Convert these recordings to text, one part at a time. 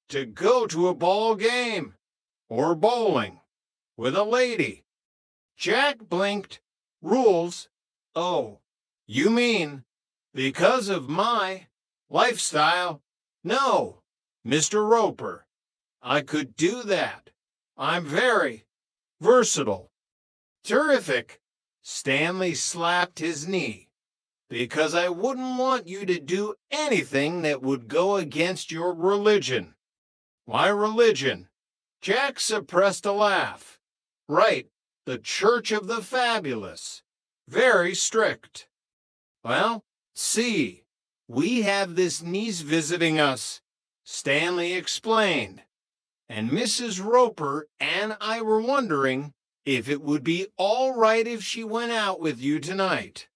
to go to a ball game or bowling with a lady. Jack blinked. Rules? Oh, you mean because of my lifestyle? No, Mr. Roper, I could do that. I'm very versatile. Terrific. Stanley slapped his knee. Because I wouldn't want you to do anything that would go against your religion. My religion? Jack suppressed a laugh. Right, the Church of the Fabulous. Very strict. Well, see, we have this niece visiting us, Stanley explained. And Mrs. Roper and I were wondering if it would be all right if she went out with you tonight.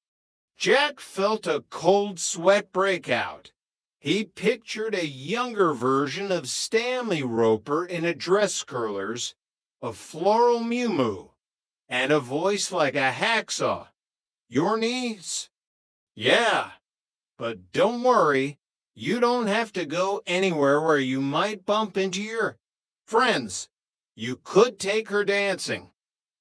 Jack felt a cold sweat break out. He pictured a younger version of Stanley Roper in a dress curlers, a floral muumuu, and a voice like a hacksaw. Your niece? Yeah, but don't worry, you don't have to go anywhere where you might bump into your friends. You could take her dancing.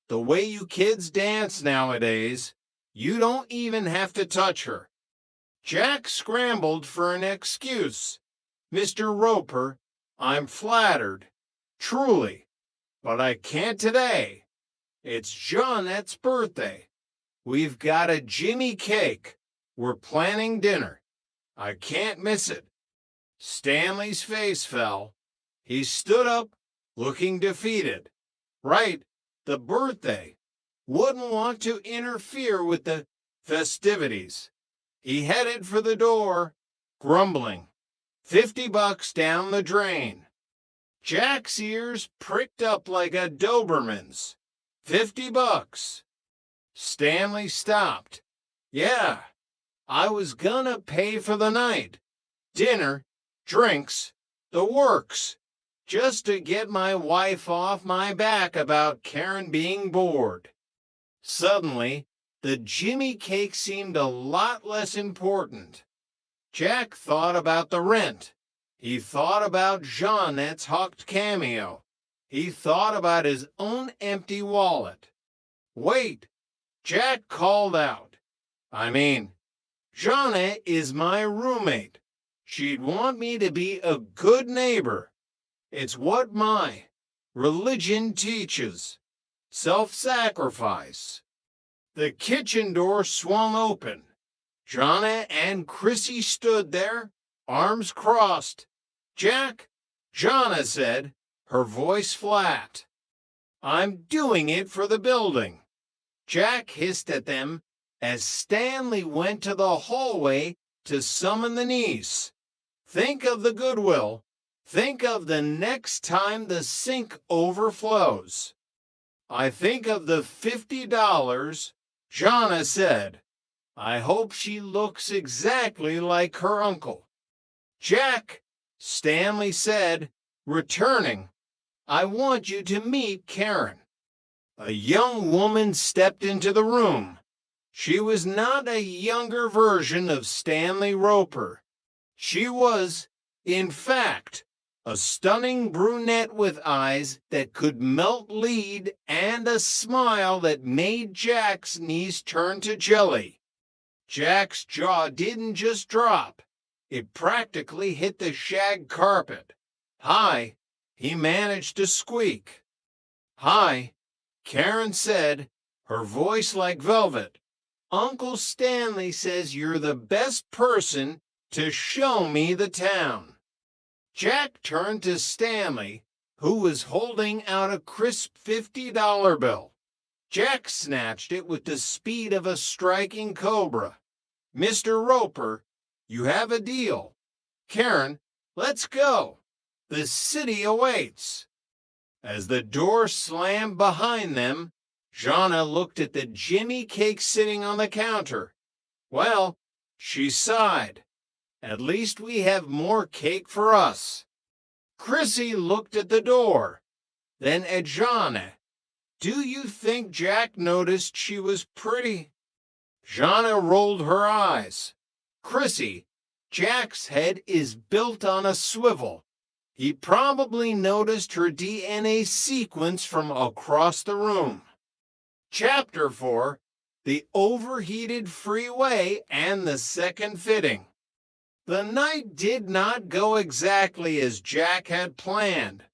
The way you kids dance nowadays, you don't even have to touch her. Jack scrambled for an excuse. Mr. Roper, I'm flattered, truly, but I can't today. It's Jeanette's birthday. We've got a Jimmy cake. We're planning dinner. I can't miss it. Stanley's face fell. He stood up, looking defeated. Right, the birthday. Wouldn't want to interfere with the festivities. He headed for the door, grumbling. $50 down the drain. Jack's ears pricked up like a Doberman's. $50. Stanley stopped. Yeah, I was gonna pay for the night. Dinner, drinks, the works. Just to get my wife off my back about Karen being bored. Suddenly, the Jimmy cake seemed a lot less important. Jack thought about the rent. He thought about Jeanette's hocked cameo. He thought about his own empty wallet. Wait, Jack called out. Jeanette is my roommate. She'd want me to be a good neighbor. It's what my religion teaches. Self-sacrifice. The kitchen door swung open. Jeanette and Chrissy stood there, arms crossed. Jack, Jeanette said, her voice flat. I'm doing it for the building. Jack hissed at them as Stanley went to the hallway to summon the niece. Think of the goodwill. Think of the next time the sink overflows. I think of the $50, Jeanette said. I hope she looks exactly like her uncle. Jack, Stanley said, returning, I want you to meet Karen. A young woman stepped into the room. She was not a younger version of Stanley Roper. She was, in fact, a stunning brunette with eyes that could melt lead and a smile that made Jack's knees turn to jelly. Jack's jaw didn't just drop. It practically hit the shag carpet. Hi, he managed to squeak. Hi, Karen said, her voice like velvet. Uncle Stanley says you're the best person to show me the town. Jack turned to Stanley, who was holding out a crisp $50 bill. Jack snatched it with the speed of a striking cobra. Mr. Roper, you have a deal. Karen, let's go. The city awaits. As the door slammed behind them, Jeanette looked at the Jimmy cake sitting on the counter. Well, she sighed. At least we have more cake for us. Chrissy looked at the door, then at Jeanette. Do you think Jack noticed she was pretty? Jeanette rolled her eyes. Chrissy, Jack's head is built on a swivel. He probably noticed her DNA sequence from across the room. Chapter 4: The Overheated Freeway and the Second Fitting. The night did not go exactly as Jack had planned.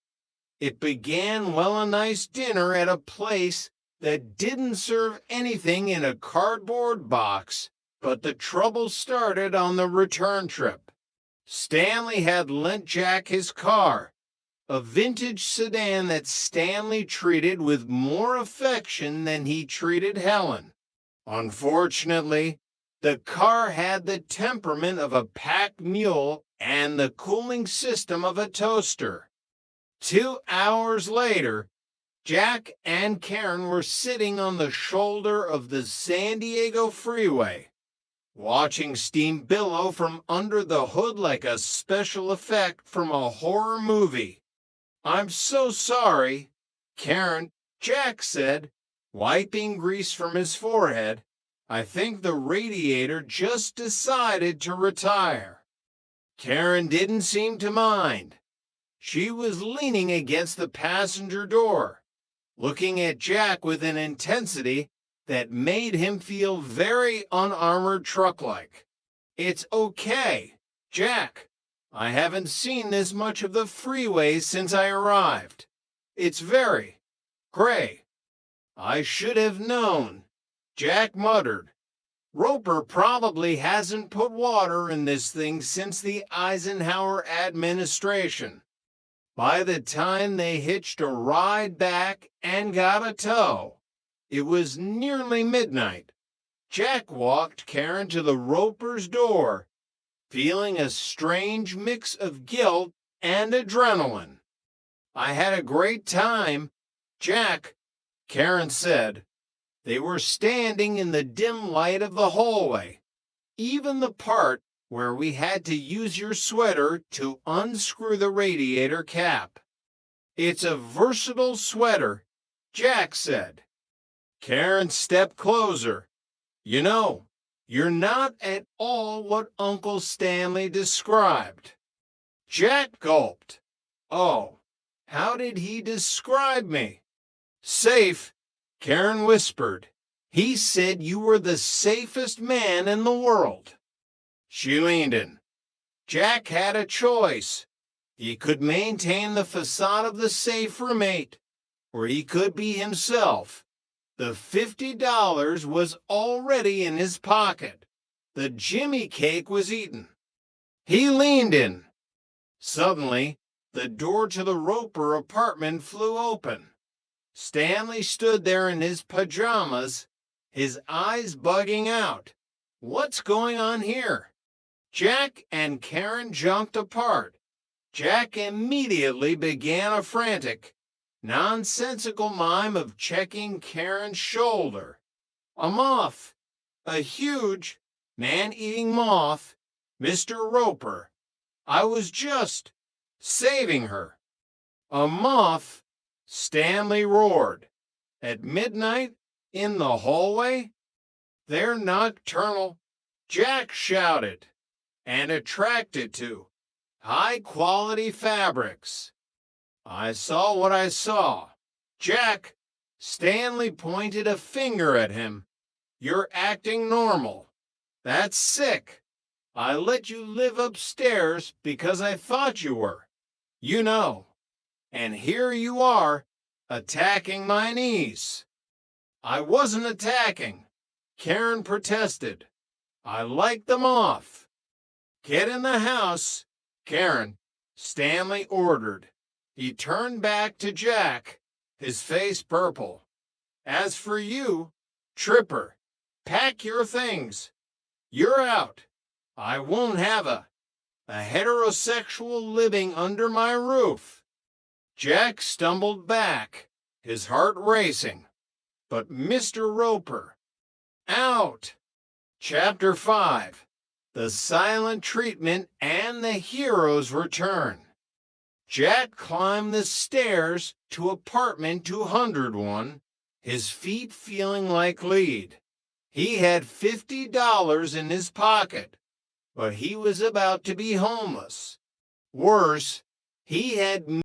It began with a nice dinner at a place that didn't serve anything in a cardboard box, but the trouble started on the return trip. Stanley had lent Jack his car, a vintage sedan that Stanley treated with more affection than he treated Helen. Unfortunately, the car had the temperament of a pack mule and the cooling system of a toaster. 2 hours later, Jack and Karen were sitting on the shoulder of the San Diego freeway, watching steam billow from under the hood like a special effect from a horror movie. "I'm so sorry, Karen," Jack said, wiping grease from his forehead. "I think the radiator just decided to retire." Karen didn't seem to mind. She was leaning against the passenger door, looking at Jack with an intensity that made him feel very unarmored truck-like. "It's okay, Jack. I haven't seen this much of the freeway since I arrived. It's very gray." "I should have known," Jack muttered. "Roper probably hasn't put water in this thing since the Eisenhower administration." By the time they hitched a ride back and got a tow, it was nearly midnight. Jack walked Karen to the Ropers' door, feeling a strange mix of guilt and adrenaline. "I had a great time, Jack," Karen said. They were standing in the dim light of the hallway, even the part where we had to use your sweater to unscrew the radiator cap. "It's a versatile sweater," Jack said. Karen stepped closer. "You know, you're not at all what Uncle Stanley described." Jack gulped. "Oh, how did he describe me?" "Safe," Karen whispered. "He said you were the safest man in the world." She leaned in. Jack had a choice. He could maintain the facade of the safe roommate, or he could be himself. The $50 was already in his pocket. The Jimmy cake was eaten. He leaned in. Suddenly, the door to the Roper apartment flew open. Stanley stood there in his pajamas, his eyes bugging out. "What's going on here?" Jack and Karen jumped apart. Jack immediately began a frantic, nonsensical mime of checking Karen's shoulder. "A moth, a huge, man-eating moth, Mr. Roper. I was just saving her." "A moth?" Stanley roared. "At midnight, in the hallway?" "They're nocturnal," Jack shouted, "and attracted to high-quality fabrics." "I saw what I saw." "Jack," Stanley pointed a finger at him, "you're acting normal. That's sick. I let you live upstairs because I thought you were. You know. And here you are, attacking my niece." "I wasn't attacking," Karen protested. "I liked them off." "Get in the house, Karen," Stanley ordered. He turned back to Jack, his face purple. "As for you, Tripper, pack your things. You're out. I won't have a heterosexual living under my roof." Jack stumbled back, his heart racing. "But Mr. Roper." "Out." Chapter 5: The Silent Treatment and the Hero's Return. Jack climbed the stairs to apartment 201, his feet feeling like lead. He had $50 in his pocket, but he was about to be homeless. Worse, He had